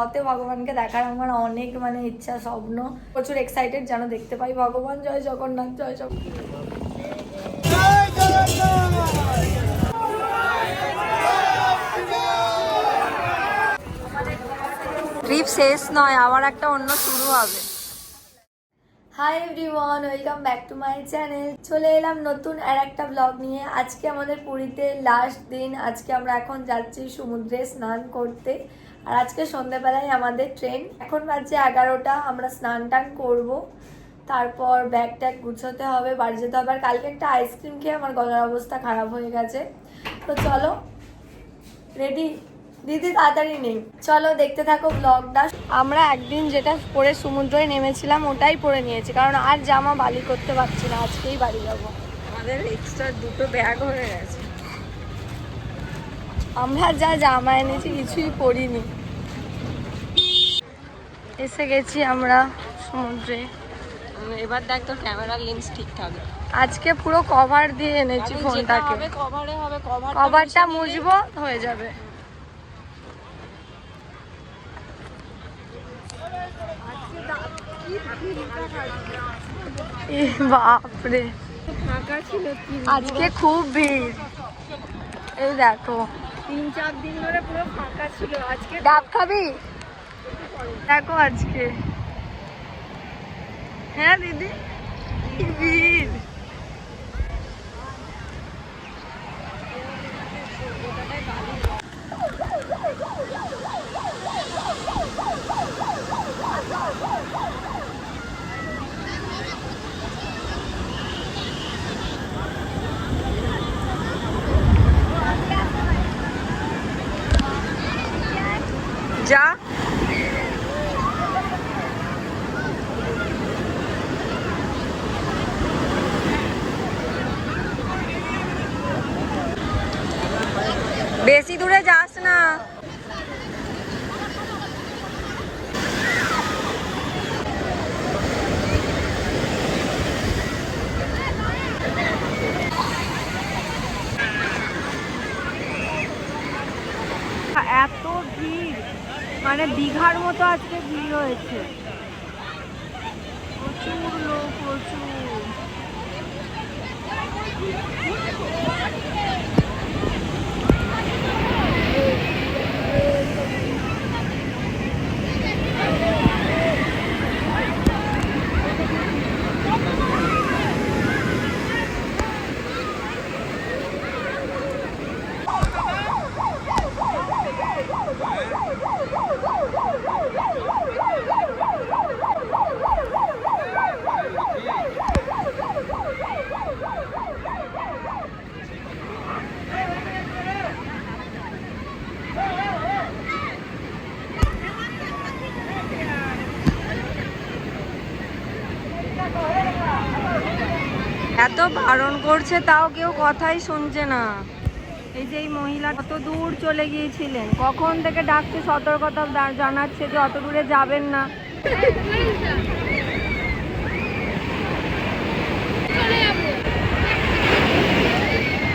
রথে ভগবানকে দেখার আমার অনেক মানে ইচ্ছা, স্বপ্ন, প্রচুর এক্সাইটেড যেন দেখতে পাই ভগবান। জয় জগন্নাথ, জয় জগন্নাথ। ট্রিপ শেষ নয়, আবার একটা অন্য শুরু হবে। Hi everyone, welcome back to my channel. চলে এলাম নতুন আর একটা ব্লগ নিয়ে। আজকে আমাদের পুরীতে লাস্ট দিন। আজকে আমরা এখন যাচ্ছি সমুদ্রে স্নান করতে। আর আজকে সন্ধ্যেবেলায় আমাদের ট্রেন। এখন বাজছে 11টা। আমরা স্নান টান করবো, তারপর ব্যাগ ট্যাগ গুছোতে হবে, বাড়ি যেতে হবে। আর কালকে একটা আইসক্রিম খেয়ে আমার গলার অবস্থা খারাপ হয়ে গেছে। তো চলো, রেডি দিদি, তাড়াতাড়ি নেই, চলো দেখতে থাকো ব্লগটা। আমরা একদিন যেটা পরে সমুদ্রে নেমেছিলাম ওটাই পরে নিয়েছি, কারণ আর জামা বালি করতে পারছি না, আজকেই বাড়ি যাবো। আমাদের এক্সট্রা দুটো ব্যাগ হয়ে গেছে। আমরা যা জামা এনেছি কিছুই পরিনি। এসে গেছি আমরা সমুদ্রে। এবার দেখ তোর ক্যামেরা লেন্স ঠিকঠাক। আজকে পুরো কভার দিয়ে এনেছি ফোনটাকে। কভারটা মুছবো, হয়ে যাবে। বাপরে, ফাঁকা ছিল, আজকে খুব ভিড়। এই দেখো, 3-4 দিন ধরে পুরো ফাঁকা ছিল। আজকে ডাব খাবি? দেখো আজকে, হ্যাঁ দিদি, কি ভিড়। যা বেশি দূরে যাস না। এত ভিড়, মানে দীঘার মতো আজকে ভিড় হয়েছে। প্রচুর লোক, প্রচুর। এত বারণ করছে তাও কেউ কথাই শুনছে না। এই যে এই মহিলা কত দূর চলে গিয়েছিলেন, কখন থেকে ডাকতে সতর্কতা জানাচ্ছে যে অত দূরে যাবেন না।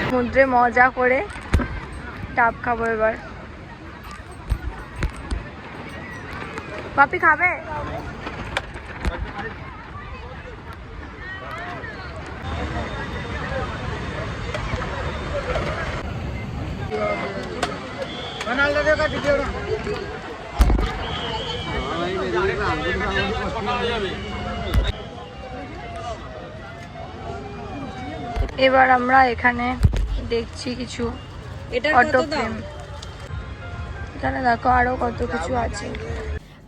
সমুদ্রে মজা করে ডাব খাবো এবার। পাপি খাবে? এবার আমরা এখানে দেখছি কিছু অটো ফ্রেম। এখানে দেখো আরো কত কিছু আছে।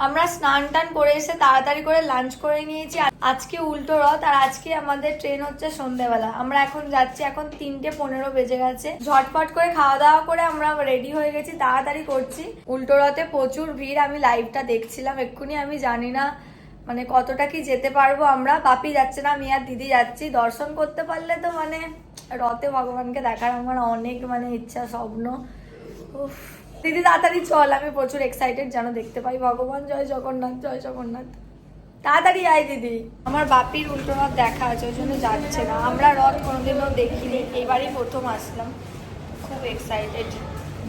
আমরা স্নান টান করে এসে তাড়াতাড়ি করে লাঞ্চ করে নিয়েছি। আজকে উল্টো রথ, আর আজকে আমাদের ট্রেন হচ্ছে সন্ধ্যেবেলা। আমরা এখন যাচ্ছি, এখন 3:15 বেজে গেছে। ঝটপট করে খাওয়া দাওয়া করে আমরা রেডি হয়ে গেছি, তাড়াতাড়ি করছি। উল্টো রথে প্রচুর ভিড়, আমি লাইভটা দেখছিলাম এক্ষুনি। আমি জানি না মানে কতটা কি যেতে পারবো আমরা। বাপি যাচ্ছে না, আমি আর দিদি যাচ্ছি। দর্শন করতে পারলে তো মানে রথে ভগবানকে দেখার আমার অনেক মানে ইচ্ছা, স্বপ্ন। উফ, দিদি তাড়াতাড়ি চল, আমি প্রচুর এক্সাইটেড যেন দেখতে পাই ভগবান। জয় জগন্নাথ, জয় জগন্নাথ। তাড়াতাড়ি আয় দিদি। আমার বাপির উল্টো রথ দেখা আছে, ওই জন্য যাচ্ছে না। আমরা রথ কোনোদিনও দেখিনি, এবারই প্রথম আসলাম, খুব এক্সাইটেড।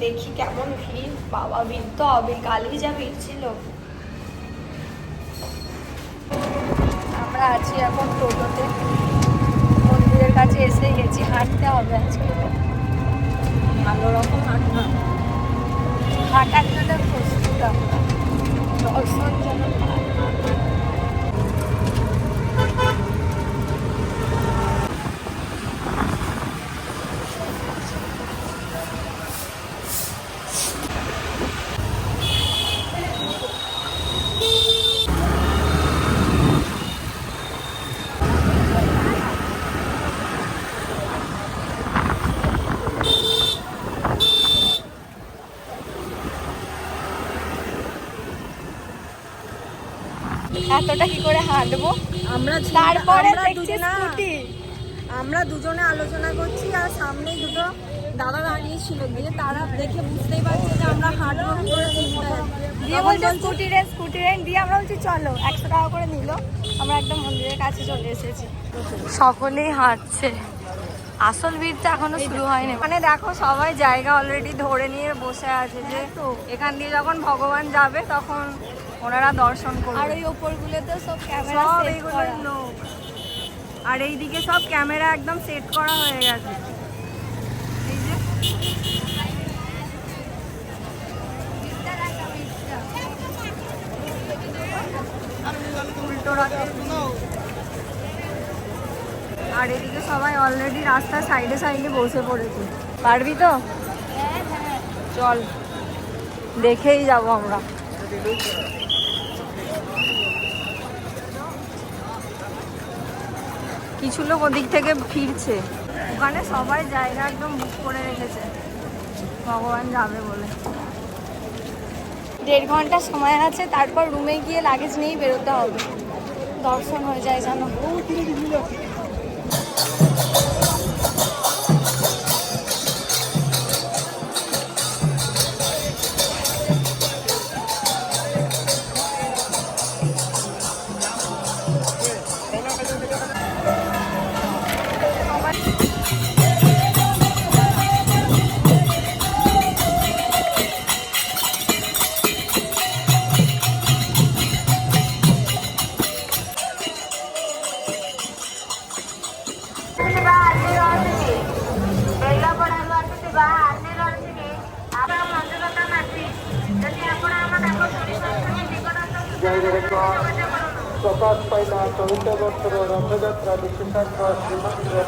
দেখি কেমন ভিড়, বাবা ভিড় তো হবে, কালই যা ভিড় ছিল। আমরা আছি এখন টোটোতে, মন্দিরের কাছে এসে গেছি, হাঁটতে হবে আজকে, ভালো রকম হাঁটতে হবে। হাঁটার জন্য প্রস্তুত আমরা, দর্শন যেন পাই। এতটা কি করে হাঁটবো? তারপরে দেখছি স্কুটি। আমরা দুজনে আলোচনা করছি আর সামনে দুটো দাদা দাঁড়িয়ে ছিল, দিয়ে তারা দেখে বুঝতেই পারছে যে আমরা হাঁটবো কি করে চিন্তায়। দিয়ে বলছে স্কুটি রেন্ট দিয়ে আমরা বলছি চলো, 100 টাকা করে নিল, আমরা একদম মন্দিরের কাছে চলে এসেছি। সকলেই হাঁটছে, আসল ভিড়টা এখনো শুরু হয়নি। মানে দেখো সবাই জায়গা অলরেডি ধরে নিয়ে বসে আছে যে এখান দিয়ে যখন ভগবান যাবে তখন ওনারা দর্শন করবে। আর ওই ওপরগুলোতে সব ক্যামেরা সব সেট এইগুলো করা। লোক, আর এইদিকে সব ক্যামেরা একদম সেট করা হয়ে গেছে। এই যে উল্টো রথের ভিড়। আর এদিকে সবাই অলরেডি রাস্তার সাইডে সাইডে বসে পড়েছে। পারবি তো? চল, দেখেই যাবো আমরা। কিছু লোক ওদিক থেকে ফিরছে, ওখানে সবাই জায়গা একদম বুক করে রেখেছে ভগবান যাবে বলে। 1.5 ঘন্টা সময় আছে, তারপর রুমে গিয়ে লাগেজ নিয়েই বেরোতে হবে, দর্শন হয়ে যায় জানো। প্রকাশ পাইলা চলিত বছর রথযাত্রা বিশেষার্থ শ্রীমন্দির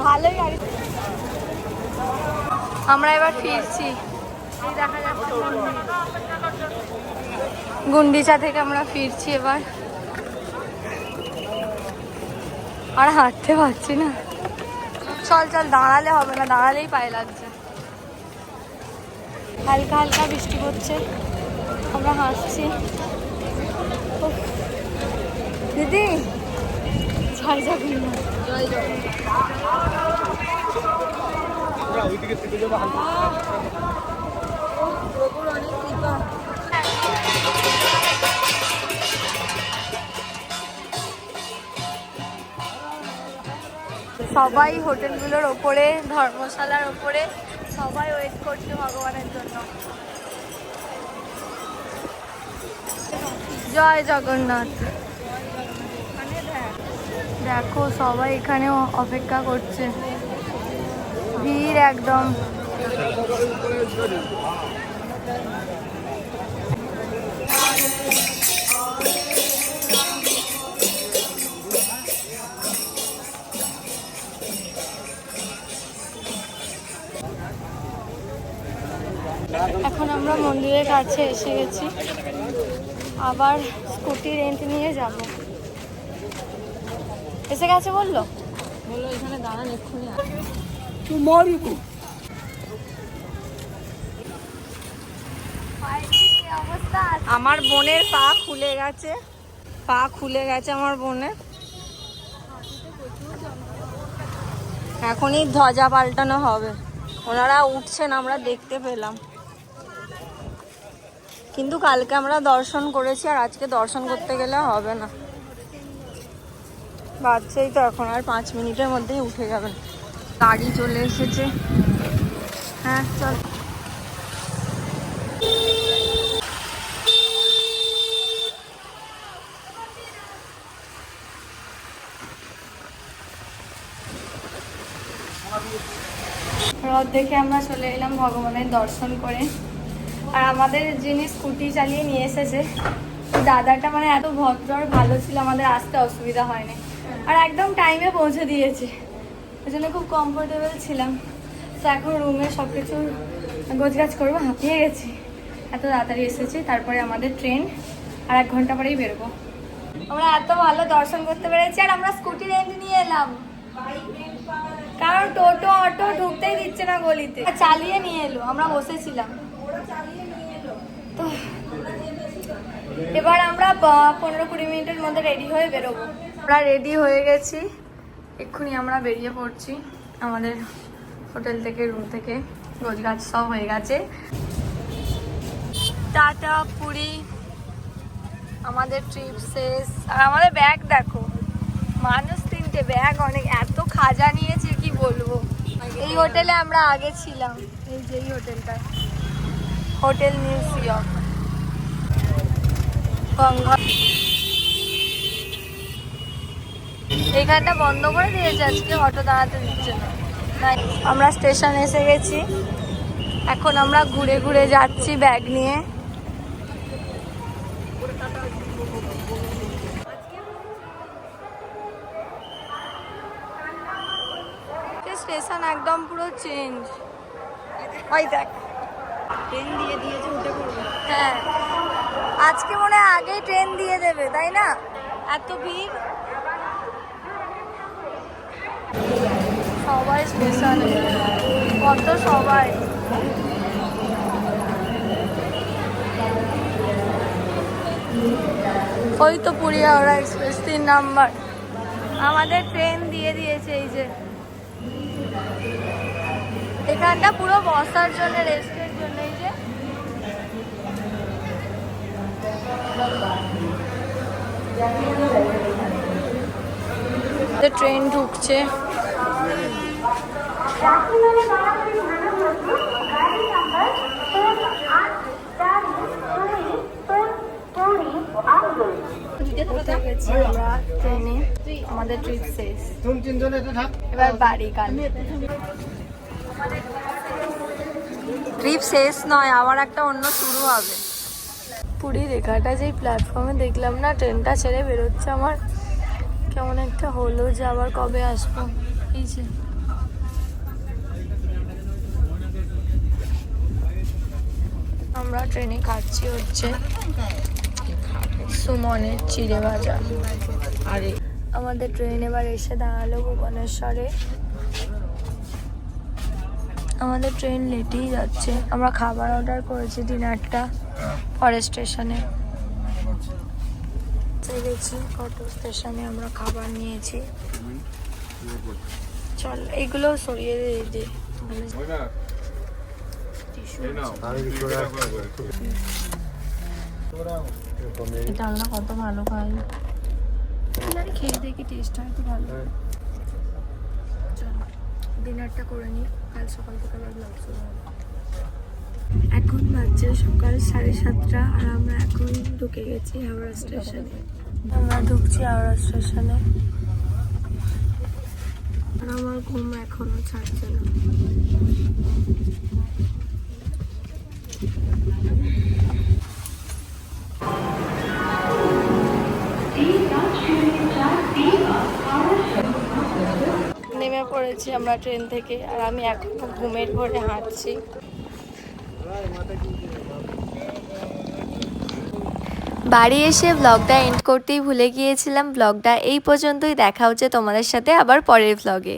ভালোই গাড়ি। আমরা এবার ফিরছি। দেখা যাচ্ছে গুন্ডিচা থেকে আমরা ফিরছি এবার। আর হাঁটতে পারছি না। চল চল, দাঁড়ালে হবে না, দাঁড়ালেই পায়ে লাগছে। হালকা হালকা বৃষ্টি পড়ছে, আমরা হাসছি। দিদি জয় জগন্নাথ। জয় সবাই হোটেলগুলোর ওপরে, ধর্মশালার ওপরে সবাই ওয়েট করছে ভগবানের জন্য। জয় জগন্নাথ। দেখো সবাই এখানে অপেক্ষা করছে, ভিড় একদম। এখন আমরা মন্দিরের কাছে এসে গেছি, আবার স্কুটি রেন্ট নিয়ে যাব। এসে গেছে বললো এখানে দাঁড়ান এক্ষুনি। আমার বোনের পা খুলে গেছে, আমার বোনের। এখনই ধ্বজা পাল্টানো হবে, ওনারা উঠছেন আমরা দেখতে পেলাম। কিন্তু কালকে আমরা দর্শন করেছি, আর আজকে দর্শন করতে গেলে হবে না। বাচ্চাই তো, এখন আর 5 মিনিটের মধ্যেই উঠে যাবে। গাড়ি চলে এসেছে। হ্যাঁ চল। রথ দেখে আমরা চলে এলাম ভগবানের দর্শন করে। আর আমাদের যিনি স্কুটি চালিয়ে নিয়ে এসেছে ওই দাদাটা মানে এত ভদ্র আর ভালো ছিল, আমাদের আসতে অসুবিধা হয়নি, আর একদম টাইমে পৌঁছে দিয়েছে। ওই জন্য খুব কমফোর্টেবল ছিলাম। তো এখন রুমে সব কিছু গোছগাছ করবো, হাঁপিয়ে গেছি, এত তাড়াতাড়ি এসেছি। তারপরে আমাদের ট্রেন, আর 1 ঘন্টা পরেই বেরোবো। আমরা এত ভালো দর্শন করতে পেরেছি, আর আমরা স্কুটি রেন্ট নিয়ে এলাম, কারণ টোটো অটো ঢুকতেই দিচ্ছে না গলিতে। চালিয়ে নিয়ে এলো, আমরা বসেছিলাম। তো এবার আমরা 15-20 মিনিটের মধ্যে রেডি হয়ে বেরোবো। আমরা রেডি হয়ে গেছি, এক্ষুনি আমরা বেরিয়ে পড়ছি আমাদের হোটেল থেকে, রুম থেকে। গোছগাছ সব হয়ে গেছে। টাটা পুরী, আমাদের ট্রিপ শেষ। আর আমাদের ব্যাগ দেখো, মানুষ 3টে, ব্যাগ অনেক, এত খাজা নিয়েছে কি বলবো। এই হোটেলে আমরা আগে ছিলাম, এই যে এই হোটেলটা, হোটেল মিউজিয়াম গঙ্গা। এখানটা বন্ধ করে দিয়েছে আজকে, অটো দাঁড়াতে দিচ্ছে না। আমরা স্টেশনে এসে গেছি, এখন আমরা ঘুরে ঘুরে যাচ্ছি ব্যাগ নিয়ে। স্টেশন একদম পুরো চেঞ্জ। ওই দেখ ট্রেন দিয়ে দিয়েছে, উঠে পড়বো। হ্যাঁ আজকে মনে হয় আগেই ট্রেন দিয়ে দেবে, তাই না? এত ভিড়, সবাই স্টেশনে, কত সবাই। ওই তো পুরী হাওড়া এক্সপ্রেস 3 নাম্বার, আমাদের ট্রেন দিয়ে দিয়েছে। এই যে এখানটা পুরো বসার জন্য, রেস্টের জন্য। এই যে ট্রেন ঢুকছে। উঠে গেছি আমরা ট্রেনে, আমাদের ট্রিপ শেষ, এবার বাড়ি। কাল ট্রিপ শেষ নয়, আবার একটা অন্য শুরু হবে। পুরী রেখাটা যেই প্ল্যাটফর্মে দেখলাম না, ট্রেনটা ছেড়ে বেরোচ্ছে, আমার কেমন একটা হলো যে আবার কবে আসবো। এই যে আমরা ট্রেনে খাচ্ছি হচ্ছে সুমনের চিড়ে ভাজা। আর আমাদের ট্রেন এবার এসে দাঁড়ালো ভুবনেশ্বরে। আমাদের ট্রেন লেটেই যাচ্ছে। আমরা খাবার অর্ডার করেছি, ডিনারটা ফরেস্ট স্টেশনে গেছি। কত স্টেশনে আমরা খাবার নিয়েছি। চল এইগুলো সরিয়ে দিয়ে এটা আমরা কত ভালো খাই, খেয়ে দেখি টেস্ট হয় তো ভালো। চলো ডিনারটা করে নিই, কাল সকাল থেকে আবার ব্লগ শুরু হবে। এখন বাজছে সকাল 7:30 আর আমরা এখন ঢুকে গেছি হাওড়া স্টেশনে। আমরা ঢুকছি হাওড়া স্টেশনে আর আমার ঘুম এখনো ছাড়ছে না। নেমে পড়েছি আমরা ট্রেন থেকে আর আমি এখনো ঘুমের ঘরে হাঁটছি। বাড়ি এসে ব্লগটা এন্ড করতেই ভুলে গিয়েছিলাম। ব্লগটা এই পর্যন্তই, দেখা হচ্ছে তোমাদের সাথে আবার পরের ব্লগে।